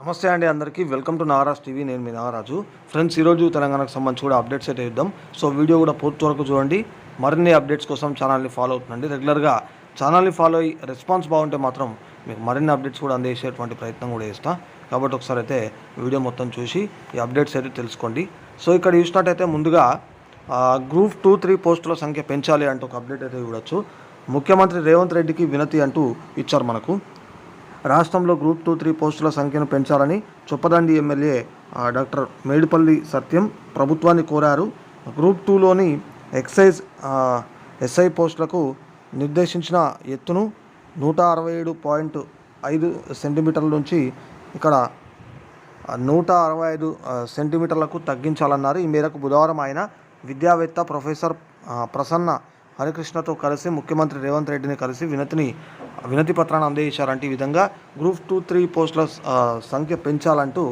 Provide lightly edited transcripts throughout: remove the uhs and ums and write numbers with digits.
నమస్తే అండి అందరికీ వెల్కమ్ టు నాగరాజ్ టీవీ. నేను మీ నాగరాజు. ఫ్రెండ్స్, ఈరోజు తెలంగాణకు సంబంధించి కూడా అప్డేట్స్ అయితే ఇద్దాం. సో వీడియో కూడా పూర్తి వరకు చూడండి. మరిన్ని అప్డేట్స్ కోసం ఛానల్ని ఫాలో అవుతుందండి. రెగ్యులర్గా ఛానల్ని ఫాలో అయ్యి రెస్పాన్స్ బాగుంటే మాత్రం మీకు మరిన్ని అప్డేట్స్ కూడా అందేసేటువంటి ప్రయత్నం కూడా చేస్తా. కాబట్టి ఒకసారి అయితే వీడియో మొత్తం చూసి ఈ అప్డేట్స్ అయితే తెలుసుకోండి. సో ఇక్కడ చూసినట్టయితే ముందుగా గ్రూప్ 2-3 పోస్టుల సంఖ్య పెంచాలి అంటూ ఒక అప్డేట్ అయితే చూడొచ్చు. ముఖ్యమంత్రి రేవంత్ రెడ్డికి వినతి అంటూ ఇచ్చారు మనకు. రాష్ట్రంలో గ్రూప్ 2-3 పోస్టుల సంఖ్యను పెంచాలని చొప్పదండి ఎమ్మెల్యే డాక్టర్ మేడిపల్లి సత్యం ప్రభుత్వాన్ని కోరారు. గ్రూప్ 2లోని ఎక్సైజ్ ఎస్ఐ పోస్టులకు నిర్దేశించిన ఎత్తును 167.5 సెంటీమీటర్ల నుంచి ఇక్కడ 165 సెంటీమీటర్లకు తగ్గించాలన్నారు. ఈ మేరకు బుధవారం ఆయన విద్యావేత్త ప్రొఫెసర్ ప్రసన్న హరికృష్ణతో కలిసి ముఖ్యమంత్రి రేవంత్ రెడ్డిని కలిసి వినతి పత్రాన్ని అందజేశారంటే ఈ విధంగా గ్రూప్ 2-3 పోస్టుల సంఖ్య పెంచాలంటూ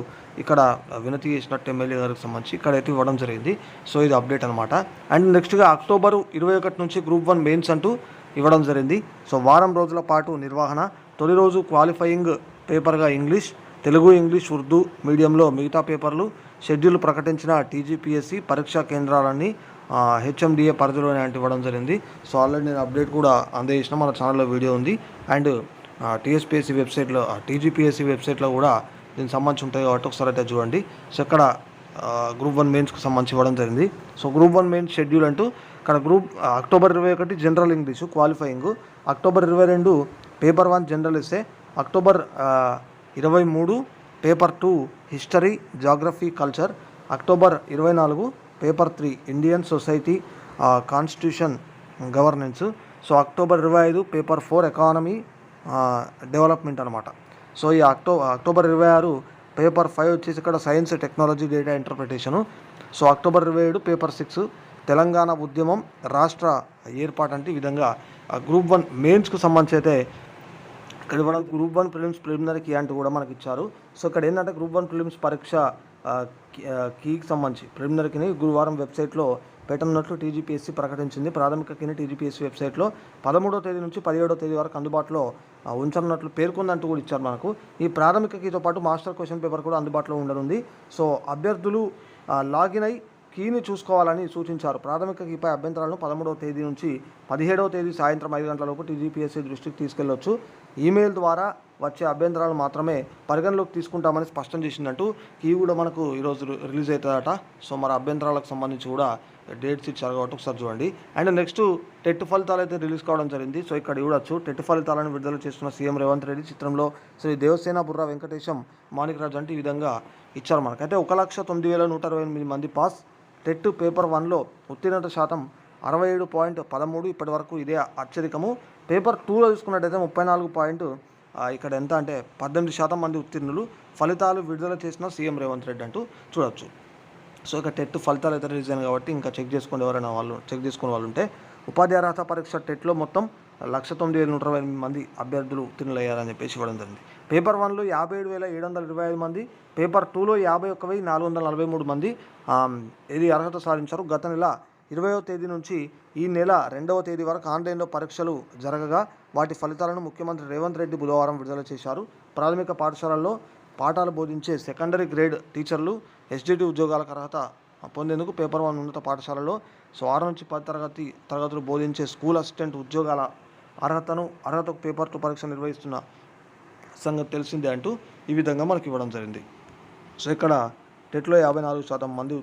ఇక్కడ వినతి చేసినట్టు ఎమ్మెల్యే గారికి సంబంధించి ఇక్కడైతే ఇవ్వడం జరిగింది. సో ఇది అప్డేట్ అనమాట. అండ్ నెక్స్ట్గా అక్టోబర్ 21 నుంచి గ్రూప్ 1 మెయిన్స్ అంటూ ఇవ్వడం జరిగింది. సో వారం రోజుల పాటు నిర్వహణ. తొలి రోజు క్వాలిఫైయింగ్ పేపర్గా ఇంగ్లీష్, తెలుగు, ఇంగ్లీష్, ఉర్దూ మీడియంలో మిగతా పేపర్లు. షెడ్యూల్ ప్రకటించిన టీజీపీఎస్సీ పరీక్షా కేంద్రాలన్నీ హెచ్ఎండిఏ పరిధిలోనే అంటే ఇవ్వడం జరిగింది. సో ఆల్రెడీ నేను అప్డేట్ కూడా అందజేసిన మన ఛానల్లో వీడియో ఉంది. అండ్ టీఎస్పీఎస్సీ వెబ్సైట్లో టీజీపీఎస్సీ వెబ్సైట్లో కూడా దీనికి సంబంధించి ఉంటాయి కాబట్టి ఒకసారి అయితే చూడండి. సో ఇక్కడ గ్రూప్ 1 మెయిన్స్కి సంబంధించి ఇవ్వడం జరిగింది. సో గ్రూప్ 1 మెయిన్స్ షెడ్యూల్ అంటూ ఇక్కడ October 21 general English qualifying, October 22 paper 1 general essay, October 23 paper 2 history, geography, culture, October 24 paper 3 Indian society, constitution, governance. So October 25 paper 4 economy, development అనమాట. సో ఈ October 26 paper 5 వచ్చేసి ఇక్కడ science, technology, data interpretation. So October 27 paper 6 Telangana ఉద్యమం, రాష్ట్ర ఏర్పాటు. అంటే ఈ విధంగా గ్రూప్ 1 మెయిన్స్కు సంబంధించి అయితే ఇక్కడ కూడా గ్రూప్ 1 ప్రిలిమ్స్ ప్రిలిమినరీ కీ అంటూ కూడా మనకి ఇచ్చారు. సో ఇక్కడ ఏంటంటే గ్రూప్ 1 ప్రిలిమ్స్ పరీక్ష కీకి సంబంధించి ప్రిలిమినరీ కీని గురువారం వెబ్సైట్లో పెట్టనున్నట్లు టీజీపీఎస్సీ ప్రకటించింది. ప్రాథమిక కీని టీజీపీఎస్సీ వెబ్సైట్లో 13వ తేదీ నుంచి 17వ తేదీ వరకు అందుబాటులో ఉంచనున్నట్లు పేర్కొందంటూ కూడా ఇచ్చారు మనకు. ఈ ప్రాథమిక కీతో పాటు మాస్టర్ క్వశ్చన్ పేపర్ కూడా అందుబాటులో ఉండనుంది. సో అభ్యర్థులు లాగిన్ అయి కీని చూసుకోవాలని సూచించారు. ప్రాథమిక కీపై అభ్యంతరాలను 13వ తేదీ నుంచి 17వ తేదీ సాయంత్రం 5 గంటలలోపు టీజీపీఎస్సీ దృష్టికి తీసుకెళ్లొచ్చు. ఈమెయిల్ ద్వారా వచ్చే అభ్యంతరాలు మాత్రమే పరిగణలోకి తీసుకుంటామని స్పష్టం చేసిందంటూ కీ కూడా మనకు ఈరోజు రిలీజ్ అవుతుందట. సో మరి అభ్యంతరాలకు సంబంధించి కూడా డేట్స్ ఇచ్చారు కాబట్టి ఒకసారి చూడండి. అండ్ నెక్స్ట్ టెట్ ఫలితాలు అయితే రిలీజ్ కావడం జరిగింది. సో ఇక్కడ చూడొచ్చు టెట్ ఫలితాలను విడుదల చేస్తున్న సీఎం రేవంత్ రెడ్డి. చిత్రంలో శ్రీ దేవసేన, బుర్రా వెంకటేశం, మాణిక్రాజు అంటే ఈ విధంగా ఇచ్చారు మనకైతే. 1,09,128 మంది పాస్. టెట్ పేపర్ 1లో ఉత్తీర్ణత శాతం 67.13 ఇప్పటి వరకు ఇదే అత్యధికము. పేపర్ 2లో చూసుకున్నట్టయితే 34 ఇక్కడ ఎంత అంటే 18% మంది ఉత్తీర్ణులు. ఫలితాలు విడుదల చేసిన సీఎం రేవంత్ రెడ్డి అంటూ చూడొచ్చు. సో ఇక టెట్ ఫలితాలు అయితే రిలీజ్ అయినాయి కాబట్టి ఇంకా చెక్ చేసుకునే ఎవరైనా చెక్ చేసుకునే వాళ్ళు ఉంటే ఉపాధి అర్హత పరీక్ష టెట్లో మొత్తం 1,09,128 మంది అభ్యర్థులు ఉత్తీర్ణులు అయ్యారని చెప్పేసి ఇవ్వడం జరిగింది. పేపర్ 1లో 57,725 మంది, పేపర్ 2లో 51,443 మంది ఇది అర్హత సాధించారు. గత నెల 20వ తేదీ నుంచి ఈ నెల 2వ తేదీ వరకు ఆన్లైన్లో పరీక్షలు జరగగా వాటి ఫలితాలను ముఖ్యమంత్రి రేవంత్ రెడ్డి బుధవారం విడుదల చేశారు. ప్రాథమిక పాఠశాలల్లో పాఠాలు బోధించే సెకండరీ గ్రేడ్ టీచర్లు ఎస్డిటి ఉద్యోగాలకు అర్హత పొందేందుకు పేపర్ 1 ఉన్నత పాఠశాలలో 6 నుంచి 10 తరగతులు బోధించే స్కూల్ అసిస్టెంట్ ఉద్యోగాల అర్హతకు పేపర్ 2 పరీక్ష నిర్వహిస్తున్న సంగతి తెలిసిందే అంటూ ఈ విధంగా మనకి ఇవ్వడం జరిగింది. సో ఇక్కడ టెట్లో 54% మంది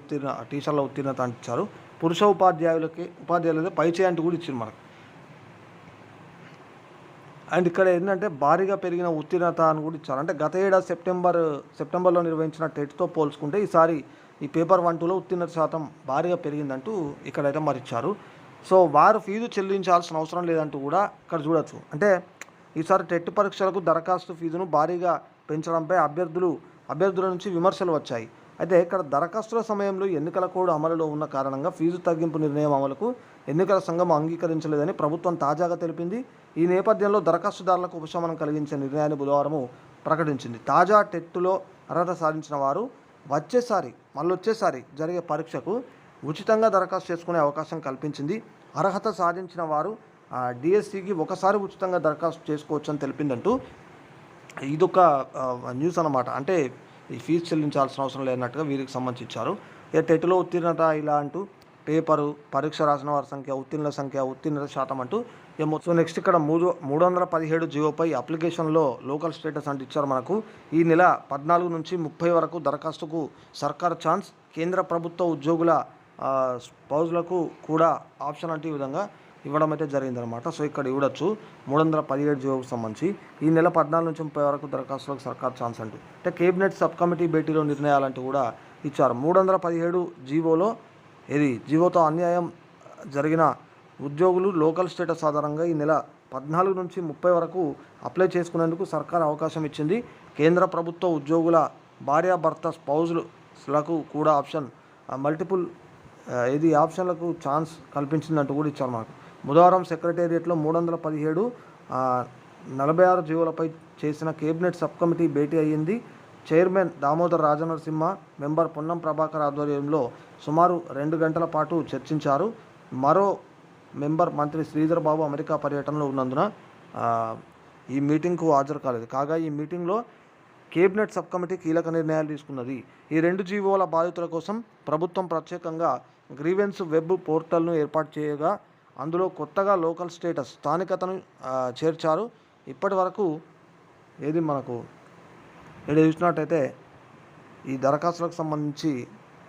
టీచర్ల ఉత్తీర్ణత అంటించారు. పురుష ఉపాధ్యాయులదే పైచేయి అంటూ కూడా ఇచ్చింది మనకు. అండ్ ఇక్కడ ఏంటంటే భారీగా పెరిగిన ఉత్తీర్ణత అని కూడా ఇచ్చారు. అంటే గత ఏడాది సెప్టెంబర్లో నిర్వహించిన టెట్తో పోల్చుకుంటే ఈసారి ఈ పేపర్ 1-2లో ఉత్తీర్ణత శాతం భారీగా పెరిగిందంటూ ఇక్కడైతే మరి ఇచ్చారు. సో వారు ఫీజు చెల్లించాల్సిన అవసరం లేదంటూ కూడా ఇక్కడ చూడొచ్చు. అంటే ఈసారి టెట్ పరీక్షలకు దరఖాస్తు ఫీజును భారీగా పెంచడంపై అభ్యర్థుల నుంచి విమర్శలు వచ్చాయి. అయితే ఇక్కడ దరఖాస్తుల సమయంలో ఎన్నికల కోడ్ అమలులో ఉన్న కారణంగా ఫీజు తగ్గింపు నిర్ణయం అమలుకు ఎన్నికల సంఘం అంగీకరించలేదని ప్రభుత్వం తాజాగా తెలిపింది. ఈ నేపథ్యంలో దరఖాస్తుదారులకు ఉపశమనం కలిగించే నిర్ణయాన్ని బుధవారం ప్రకటించింది. తాజా టెట్లో అర్హత సాధించిన వారు వచ్చేసారి జరిగే పరీక్షకు ఉచితంగా దరఖాస్తు చేసుకునే అవకాశం కల్పించింది. అర్హత సాధించిన వారు డిఎస్సికి ఒకసారి ఉచితంగా దరఖాస్తు చేసుకోవచ్చని తెలిపిందంటూ ఇదొక న్యూస్ అన్నమాట. అంటే ఈ ఫీజు చెల్లించాల్సిన అవసరం లేనట్టుగా వీరికి సంబంధించి ఇచ్చారు. ఇక టెట్‌లో ఉత్తీర్ణత ఇలా అంటూ పేపరు, పరీక్ష రాసిన వారి సంఖ్య, ఉత్తీర్ణుల సంఖ్య, ఉత్తీర్ణత శాతం అంటూ ఏమో. సో నెక్స్ట్ ఇక్కడ 317 జీవోపై అప్లికేషన్లో లోకల్ స్టేటస్ అంటూ ఇచ్చారు మనకు. ఈ నెల 14 నుంచి 30 వరకు దరఖాస్తుకు సర్కార్ ఛాన్స్. కేంద్ర ప్రభుత్వ ఉద్యోగుల స్పౌజులకు కూడా ఆప్షన్ అంటే ఈ విధంగా ఇవ్వడం అయితే జరిగిందనమాట. సో ఇక్కడ ఇవ్వడచ్చు 317 జీవోకు సంబంధించి ఈ నెల 14 నుంచి 30 వరకు దరఖాస్తులకు సర్కార్ ఛాన్స్ అంటూ. అంటే కేబినెట్ సబ్ కమిటీ భేటీలో నిర్ణయాలంటూ కూడా ఇచ్చారు. 317 జీవోతో అన్యాయం జరిగిన ఉద్యోగులు లోకల్ స్టేటస్ ఆధారంగా ఈ నెల 14 నుంచి 30 వరకు అప్లై చేసుకునేందుకు సర్కార్ అవకాశం ఇచ్చింది. కేంద్ర ప్రభుత్వ ఉద్యోగుల భార్యాభర్త స్పౌజులకు కూడా ఆప్షన్ మల్టిపుల్ ఆప్షన్లకు ఛాన్స్ కల్పించిందంటూ కూడా ఇచ్చారు మనకు. బుధవారం సెక్రటేరియట్లో 317 46 జీవోలపై చేసిన కేబినెట్ సబ్ కమిటీ భేటీ అయ్యింది. చైర్మన్ దామోదర్ రాజనరసింహ, మెంబర్ పొన్నం ప్రభాకర్ ఆధ్వర్యంలో సుమారు 2 గంటల పాటు చర్చించారు. మరో మెంబర్ మంత్రి శ్రీధర్ బాబు అమెరికా పర్యటనలో ఉన్నందున ఈ మీటింగ్కు హాజరు కాలేదు. కాగా ఈ మీటింగ్లో కేబినెట్ సబ్ కమిటీ కీలక నిర్ణయాలు తీసుకున్నది. ఈ 2 జీవోల బాధితుల కోసం ప్రభుత్వం ప్రత్యేకంగా గ్రీవెన్స్ వెబ్ పోర్టల్ను ఏర్పాటు చేయగా అందులో కొత్తగా లోకల్ స్టేటస్ స్థానికతను చేర్చారు. ఇప్పటి వరకు మనకు ఇక్కడ చూసినట్టయితే ఈ దరఖాస్తులకు సంబంధించి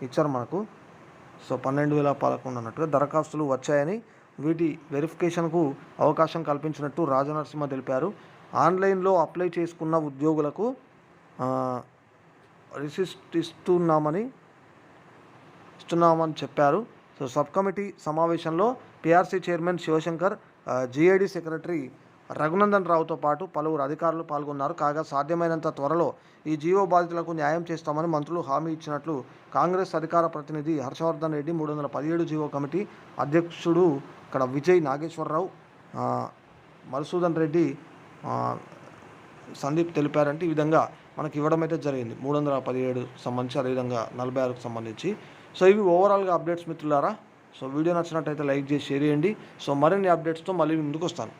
ఇచ్చారు మనకు. సో 12,011 అన్నట్టుగా దరఖాస్తులు వచ్చాయని, వీటి వెరిఫికేషన్కు అవకాశం కల్పించినట్టు రాజనరసింహ తెలిపారు. ఆన్లైన్లో అప్లై చేసుకున్న ఉద్యోగులకు రిసిప్ట్ ఇస్తున్నామని చెప్పారు. సో సబ్ కమిటీ సమావేశంలో PRC chairman Shivashankar, GAD secretary Raghunandan రావుతో పాటు పలువురు అధికారులు పాల్గొన్నారు. కాగా సాధ్యమైనంత త్వరలో ఈ జీవో బాధితులకు న్యాయం చేస్తామని మంత్రులు హామీ ఇచ్చినట్లు కాంగ్రెస్ అధికార ప్రతినిధి హర్షవర్ధన్ రెడ్డి, 317 జీవో కమిటీ అధ్యక్షుడు ఇక్కడ విజయ్ నాగేశ్వరరావు, మధుసూదన్ రెడ్డి, సందీప్ తెలిపారంటే ఈ విధంగా మనకి ఇవ్వడం అయితే జరిగింది. 317 సంబంధించి, అదేవిధంగా 46కు సంబంధించి. సో ఇవి ఓవరాల్గా అప్డేట్స్ మిత్రులారా. సో వీడియో నచ్చినట్టయితే లైక్ చేసి షేర్ చేయండి. సో మరిన్ని అప్డేట్స్తో మళ్ళీ ముందుకు వస్తాను.